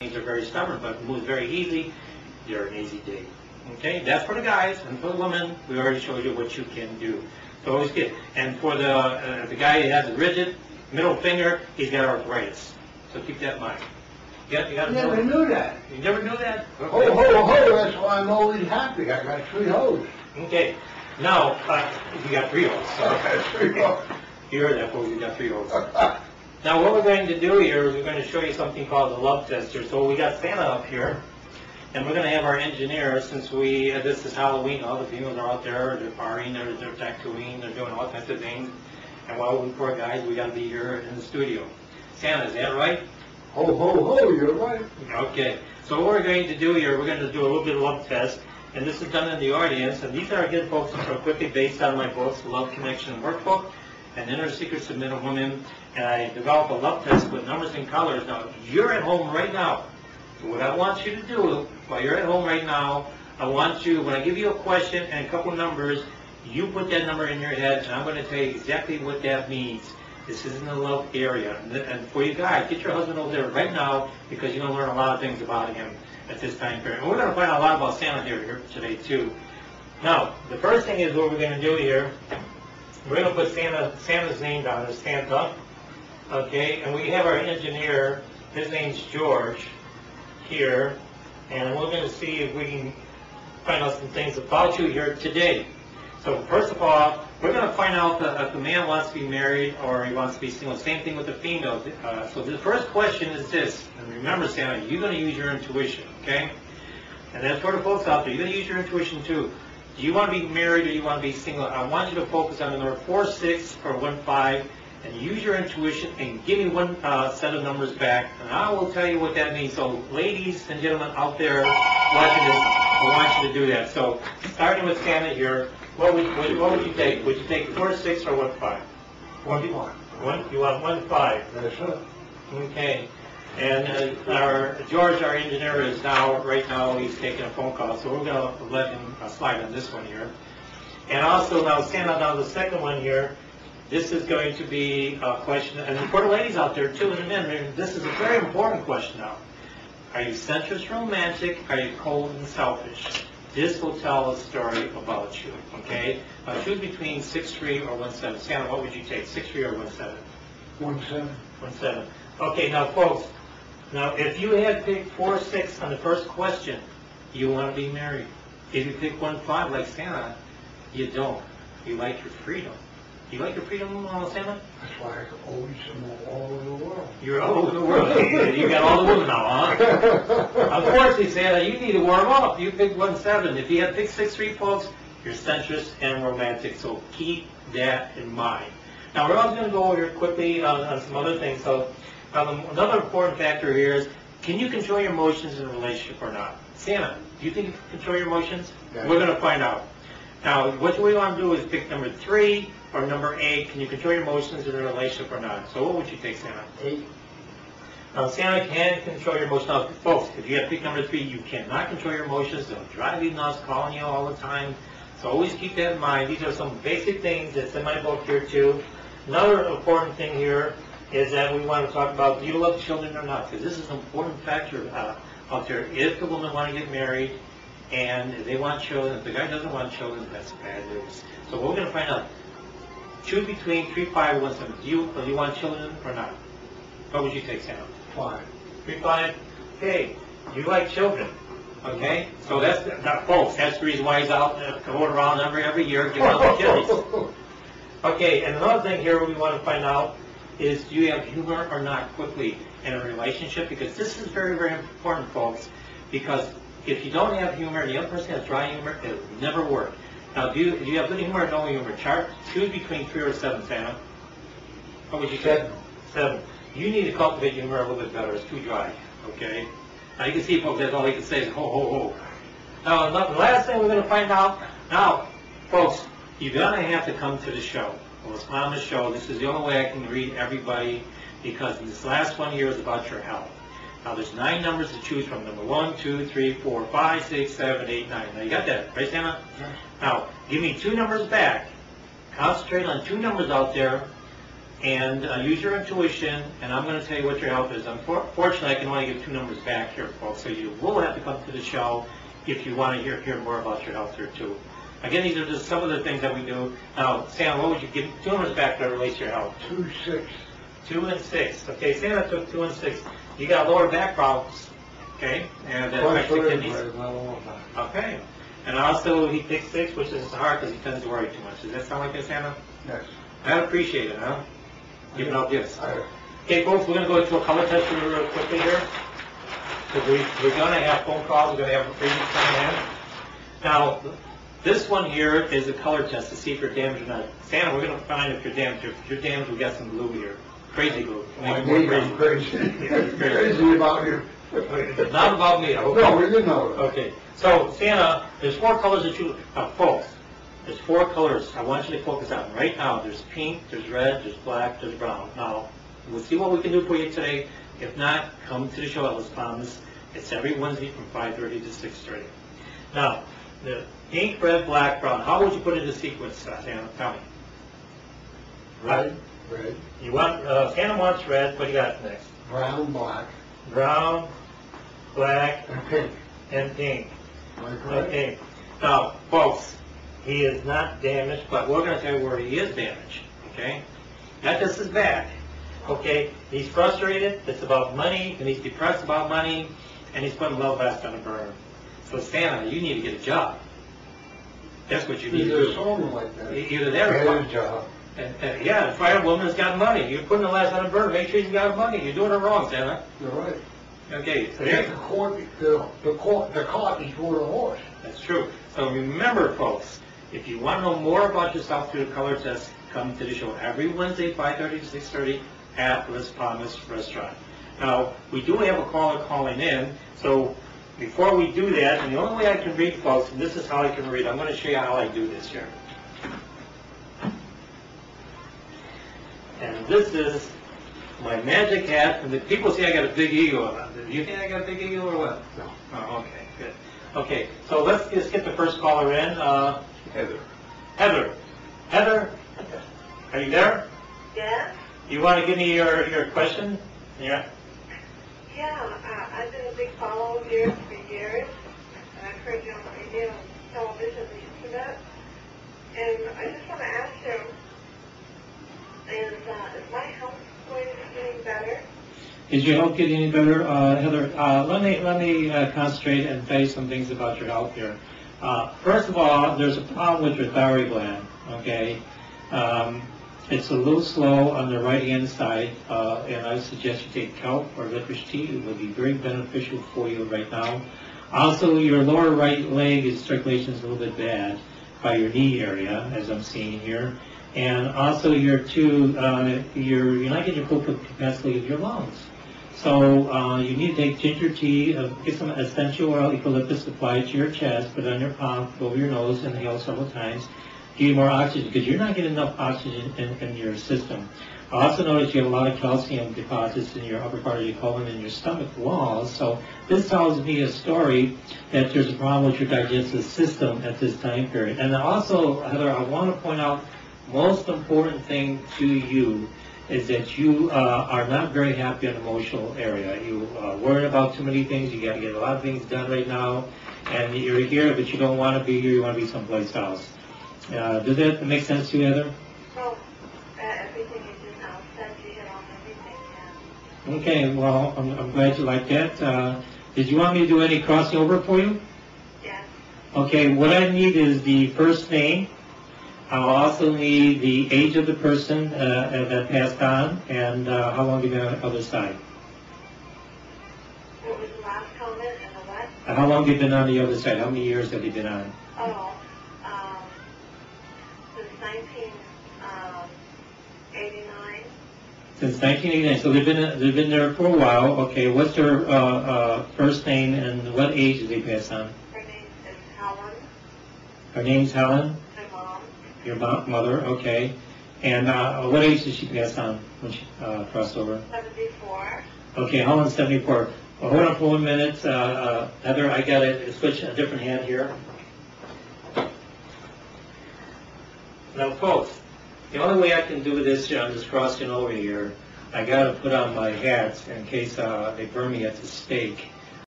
Things are very stubborn, but moves very easy. You're an easy date. Okay, that's for the guys, and for the women, we already showed you what you can do. So always good. And for the guy who has a rigid middle finger, he's got arthritis. So keep that in mind. You never knew that. You never knew that? Okay. Ho, that's why I'm always happy. I got 3 hoes. Okay. Now, you got 3 hoes. So. 3 hoes. You heard that, folks. You got 3 hoes. Now, what we're going to do here is we're going to show you something called the love tester. So we got Santa up here, and we're going to have our engineer, since this is Halloween, all the females are out there, they're partying, they're tattooing, they're doing all kinds of things. And while we poor guys, we got to be here in the studio. Santa, is that right? Ho, you're right. Okay. So what we're going to do here, we're going to do a little bit of love test, and this is done in the audience. And these are again, folks, are quickly based on my books, Love Connection Workbook, and Inner Secrets of Men and Women. And I develop a love test with numbers and colors. Now, you're at home right now. What I want you to do, while you're at home right now, I want you, when I give you a question and a couple numbers, you put that number in your head, and I'm going to tell you exactly what that means. This is in the love area. And for you guys, get your husband over there right now, because you're going to learn a lot of things about him at this time period. And we're going to find out a lot about Santa here today, too. Now, the first thing is what we're going to do here. We're going to put Santa's name down as Santa. Okay, and we have our engineer, his name's George, here, and we're going to see if we can find out some things about you here today. So first of all, we're going to find out if the man wants to be married or he wants to be single. Same thing with the female. So the first question is this, and remember, Santa, you're going to use your intuition, okay? And that's for the folks out there. You're going to use your intuition too. Do you want to be married or do you want to be single? I want you to focus on the number 4, 6, or 1, 5. And use your intuition and give me one set of numbers back, and I will tell you what that means. So, ladies and gentlemen out there watching this, I want you to do that. So, starting with Santa here, what would you take? Would you take 4, 6, or 1, 5? What do you want? You want 1, 5. That's it. Okay. And our George, our engineer, is right now he's taking a phone call, so we're going to let him slide on this one here. And also now Santa, now the second one here. This is going to be a question, and for the ladies out there too, and the men, this is a very important question now. Are you sensuous, romantic? Are you cold and selfish? This will tell a story about you, okay? Choose between 6'3" or 1'7". Santa, what would you take, 6'3" or 1'7"? 1'7". 1'7". Okay, now folks, if you had picked 4, 6 on the first question, you want to be married. If you pick 1, 5 like Santa, you don't. You like your freedom. Do you like your freedom, Santa? That's why I always am all over the world. You're all over the world. You got all the women now, huh? Unfortunately, Santa, you need to warm up. You picked 1'7". If you had picked 6'3", folks, you're sensuous and romantic. So keep that in mind. Now, we're also going to go over here quickly on some other things. So another important factor here is, can you control your emotions in a relationship or not? Santa, do you think you can control your emotions? Yeah. We're going to find out. Now, what we want to do is pick number 3 or number 8. Can you control your emotions in a relationship or not? So what would you take, Santa? 8. Now, Santa can control your emotions. Now, folks, if you have pick number 3, you cannot control your emotions. They'll drive you nuts, calling you all the time. So always keep that in mind. These are some basic things that's in my book here, too. Another important thing here is that we want to talk about, do you love children or not? Because this is an important factor out there. If the woman want to get married, and if they want children, if the guy doesn't want children, that's bad news. So what we're going to find out, choose between 3, 5, 1, 7. Do you want children or not? What would you take, Santa? 5. 3, 5. Okay, you like children. Okay, so that's not folks. That's the reason why he's out going around every year giving out the kiddies. Okay, and another thing here we want to find out is, do you have humor or not quickly in a relationship? Because this is very, very important, folks. Because if you don't have humor and the other person has dry humor, it will never work. Now, do you have good humor or no humor? Choose between 3 or 7, Santa. What would you say? 7. You need to cultivate humor a little bit better. It's too dry. Okay? Now, you can see, folks, that's all he can say is ho, ho, ho. Now, the last thing we're going to find out, now, folks, you're going to have to come to the show. Well, it's on the show. This is the only way I can read everybody, because this last one here is about your health. Now, there's 9 numbers to choose from. Number 1, 2, 3, 4, 5, 6, 7, 8, 9. Now, you got that, right, Santa? Yes. Now, give me 2 numbers back. Concentrate on 2 numbers out there, and use your intuition, and I'm going to tell you what your health is. Unfortunately, I can only give 2 numbers back here, folks, so you will have to come to the show if you want to hear more about your health here, too. Again, these are just some of the things that we do. Now, Sam, what would you give 2 numbers back that relates to your health? 2, 6. 2 and 6. Okay, Santa took 2 and 6. You got lower back problems, okay? And that affects the kidneys. Okay. And also, he picked 6, which is hard because he tends to worry too much. Does that sound like it, Santa? Yes. I appreciate it, huh? Giving out gifts. Okay, folks, we're going to go into a color test real quickly here. Because we're going to have phone calls. We're going to have readings coming in. Now, this one here is a color test to see if you're damaged or not. Santa, we're going to find if you're damaged. If you're damaged, we got some glue here. Crazy glue. I'm crazy. Crazy about you. Not about me. I hope. No, we didn't know that. Okay. So, Santa, there's 4 colors that you... folks, there's 4 colors I want you to focus on right now. There's pink, there's red, there's black, there's brown. Now, we'll see what we can do for you today. If not, come to the show at Las Palmas. It's every Wednesday from 5:30 to 6:30. Now, the pink, red, black, brown. How would you put it in the sequence, Santa? Tell me. Red. You want, Santa wants red. What do you got next? Brown, black. Brown, black, And pink. and pink. Am I correct? Okay. Now, folks, he is not damaged, but we're going to tell you where he is damaged. Okay? Not just his back. Okay? He's frustrated. It's about money, and he's depressed about money, and he's putting love vest on a burner. So, Santa, you need to get a job. That's what you need to There's a do. song like that. Either that or Get a job. yeah, the fire woman's got money. You're putting the last on a burner. Make sure you got money. You're doing it wrong, Santa. You're right. Okay, so The there. cart before the horse. That's true. So remember, folks, if you want to know more about yourself through the color test, come to the show every Wednesday, 5:30 to 6:30 at Las Palmas Restaurant. Now, we do have a caller calling in, so before we do that, and the only way I can read, folks, and this is how I can read, I'm going to show you how I do this here. And this is my magic hat, and the people say I got a big ego. Do you think I got a big ego or what? No. Oh, okay, good. Okay, so let's just get the first caller in. Heather. Heather, are you there? Yes? You want to give me your question? Yeah. Yeah, I've been a big follower of yours for years, and I've heard you on radio and television and the internet. And I just want to ask you, is my health going to be getting better? Is your health getting any better, Heather? Let me concentrate and tell you some things about your health here. First of all, there's a problem with your thyroid gland. Okay, it's a little slow on the right-hand side, and I suggest you take kelp or licorice tea. It will be very beneficial for you right now. Also, your lower right leg circulation is a little bit bad by your knee area, as I'm seeing here. And also, you're not getting your full capacity of your lungs. So you need to take ginger tea, get some essential oil, eucalyptus, apply it to your chest, put it on your palm, go over your nose, inhale several times. Give you more oxygen, because you're not getting enough oxygen in your system. I also notice you have a lot of calcium deposits in your upper part of your colon and your stomach walls. So this tells me a story that there's a problem with your digestive system at this time period. And also, Heather, I want to point out, most important thing to you is that you are not very happy in the emotional area. You worry about too many things. You got to get a lot of things done right now. And you're here, but you don't want to be here. You want to be someplace else. Does that make sense to you, Heather? Well, everything you just now said, you hit on everything, yeah. Okay, well, I'm glad you like that. Did you want me to do any crossing over for you? Yes. Okay, what I need is the first name. I'll also need the age of the person that passed on, and how long you've been on the other side. What was the last comment and the what? How long have you been on the other side? How many years have you been on? Oh, since 1989. Since 1989. So they've been there for a while. Okay, what's their first name and what age did they pass on? Her name is Helen. Her name's Helen. My mom. Your mother. Okay. And what age did she pass on when she crossed over? 74. Okay, Helen's 74. Well, hold on for 1 minute. Heather, I got to switch a different hand here. Now, folks, The only way I can do this on this crossing over here, I gotta put on my hats in case they burn me at the stake.